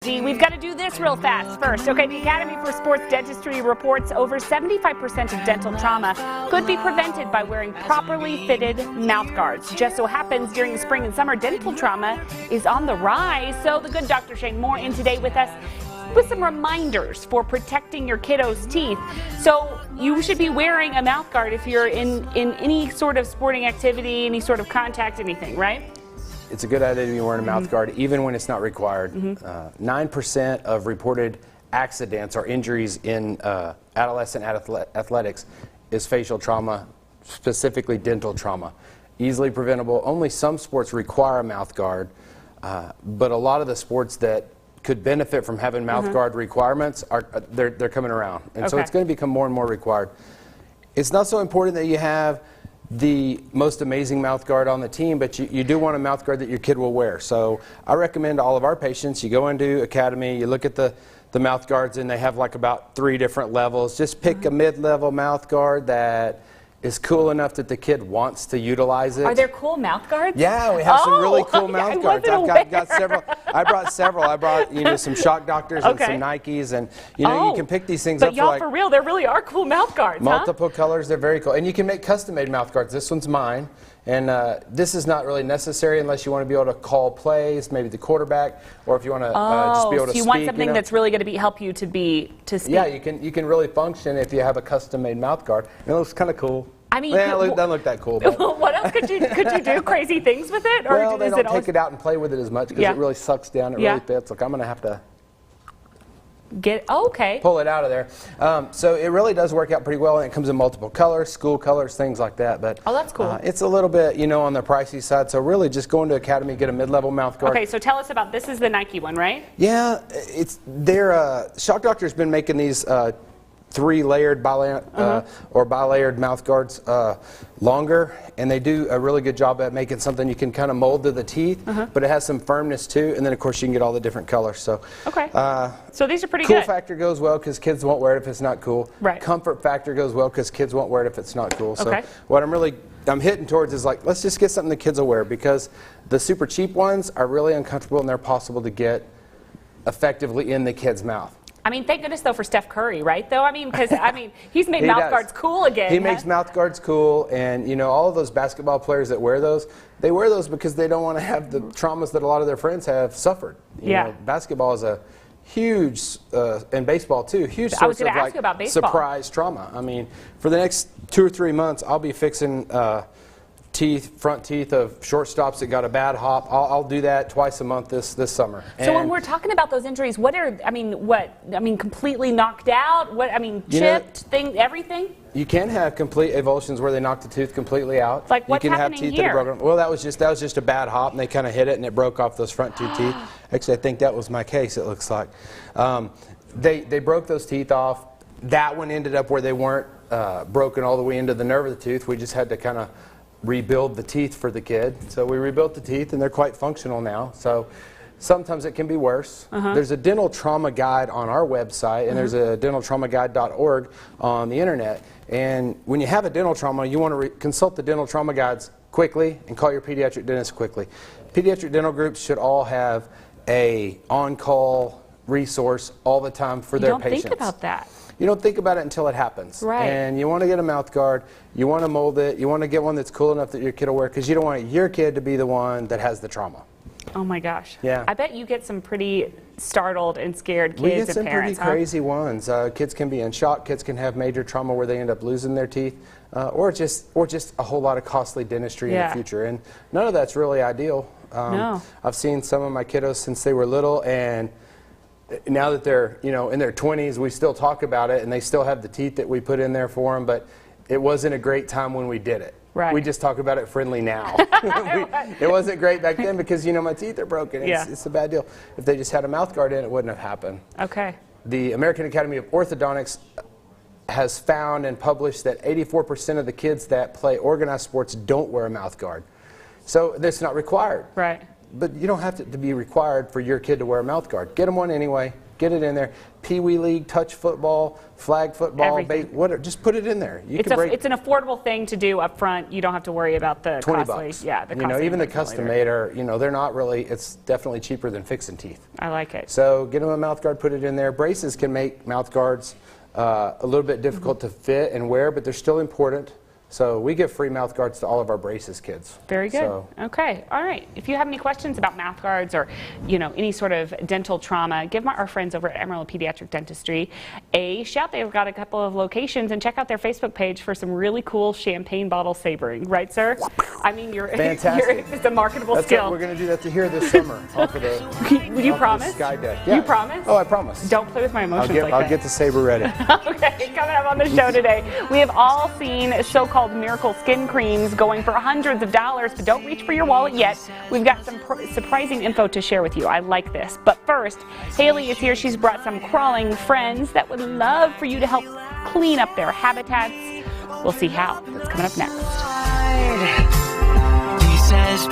We've got to do this real fast first. Okay, the Academy for Sports Dentistry reports over 75% of dental trauma could be prevented by wearing properly fitted mouth guards. Just so happens during the spring and summer, dental trauma is on the rise. So the good Dr. Shane Moore in today with us with some reminders for protecting your kiddos' teeth. So you should be wearing a mouth guard if you're in any sort of sporting activity, any sort of contact, anything, right? It's a good idea to be wearing a mouth guard even when it's not required. 9% of reported accidents or injuries in adolescent athletics is facial trauma, specifically dental trauma. Easily preventable. Only some sports require a mouth guard, but a lot of the sports that could benefit from having mouth guard requirements they're coming around, and so it's going to become more and more required. It's not so important that you have the most amazing mouth guard on the team, but you do want a mouth guard that your kid will wear. So I recommend to all of our patients, you go into Academy, you look at the mouth guards, and they have like about 3 different levels. Just pick a mid-level mouth guard that is cool enough that the kid wants to utilize it. Are there cool mouth guards? Yeah, we have some really cool mouth guards. I've got several. I brought several. I brought some Shock Doctors and some Nikes, and you can pick these things up for like, for real, there really are cool mouth guards. Multiple colors. They're very cool, and you can make custom-made mouth guards. This one's mine, and this is not really necessary unless you want to be able to call plays, maybe the quarterback, or if you want to just be able to speak. So you want something that's really going to help you to speak. Yeah, you can really function if you have a custom-made mouth guard. And it looks kind of cool. I mean, it doesn't look that cool. But what else could you do? Crazy things with it? Or well, they don't take it out and play with it as much because it really sucks down. It really fits. Look, I'm going to have to pull it out of there. So it really does work out pretty well, and it comes in multiple colors, school colors, things like that. But that's cool. It's a little bit, on the pricey side. So really, just go into Academy, get a mid-level mouth guard. Okay, so tell us about this. Is the Nike one, right? Yeah, Shock Doctor's been making these 3-layered or bilayered mouth guards longer, and they do a really good job at making something you can kind of mold to the teeth, but it has some firmness too, and then of course you can get all the different colors. So so these are pretty good. Cool factor goes well because kids won't wear it if it's not cool. Right. Comfort factor goes well because kids won't wear it if it's not cool. So what I'm hitting towards is like, let's just get something the kids will wear, because the super cheap ones are really uncomfortable and they're possible to get effectively in the kid's mouth. I mean, thank goodness, though, for Steph Curry, right, though? I mean, because, he's made mouth guards cool again. He makes mouth guards cool, and, all of those basketball players that wear those, they wear those because they don't want to have the traumas that a lot of their friends have suffered. You know, basketball is a huge, and baseball, too, huge source of, surprise trauma. I mean, for the next 2 or 3 months, I'll be fixing front teeth of shortstops that got a bad hop. I'll do that twice a month this summer. So when we're talking about those injuries, completely knocked out? Chipped, everything? You can have complete avulsions where they knock the tooth completely out. Like what's happening here? You can have teeth here? that are broken. Well, that was just a bad hop, and they kind of hit it, and it broke off those front 2 teeth. Actually, I think that was my case, it looks like. They broke those teeth off. That one ended up where they weren't broken all the way into the nerve of the tooth. We just had to kind of rebuild the teeth for the kid. So we rebuilt the teeth, and they're quite functional now. So sometimes it can be worse. There's a dental trauma guide on our website, and there's a dentaltraumaguide.org on the internet. And when you have a dental trauma, you want to consult the dental trauma guides quickly and call your pediatric dentist quickly. Pediatric dental groups should all have a on-call resource all the time for their patients. You don't think about that. You don't think about it until it happens. Right. And you want to get a mouth guard, you want to mold it, you want to get one that's cool enough that your kid will wear, because you don't want your kid to be the one that has the trauma. Oh my gosh. Yeah. I bet you get some pretty startled and scared kids and parents. We get some pretty crazy ones. Kids can be in shock, kids can have major trauma where they end up losing their teeth, or just a whole lot of costly dentistry in the future. And none of that's really ideal. No. I've seen some of my kiddos since they were little, and now that they're in their 20s, we still talk about it, and they still have the teeth that we put in there for them, but it wasn't a great time when we did it. Right. We just talk about it friendly now. It wasn't great back then because my teeth are broken. It's a bad deal. If they just had a mouth guard in, it wouldn't have happened. Okay. The American Academy of Orthodontics has found and published that 84% of the kids that play organized sports don't wear a mouth guard. So that's not required. Right. but you don't have to be required for your kid to wear a mouth guard. Get them one anyway. Get it in there. Pee Wee League, touch football, flag football, whatever. Just put it in there. It's an affordable thing to do up front. You don't have to worry about the costly. $20. Yeah, the you know, even the custom made are, you know, they're not really. It's definitely cheaper than fixing teeth. I like it. So get them a mouth guard, put it in there. Braces can make mouth guards a little bit difficult to fit and wear, but they're still important. So we give free mouth guards to all of our braces kids. Very good. Okay. All right. If you have any questions about mouth guards or, you know, any sort of dental trauma, give our friends over at Emerald Pediatric Dentistry a shout. They've got a couple of locations, and check out their Facebook page for some really cool champagne bottle sabering. Right, sir? I mean, you're fantastic. It's a marketable skill. We're going to do that here this summer. Off of the, Will you promise? Sky deck. Yeah. You promise? Oh, I promise. Don't play with my emotions like that. I'll get the saber ready. Okay, coming up on the show today, we have all seen so-called miracle skin creams going for hundreds of dollars, but don't reach for your wallet yet. We've got some surprising info to share with you. I like this. But first, Haley is here. She's brought some crawling friends that would love for you to help clean up their habitats. We'll see how. That's coming up next. He says,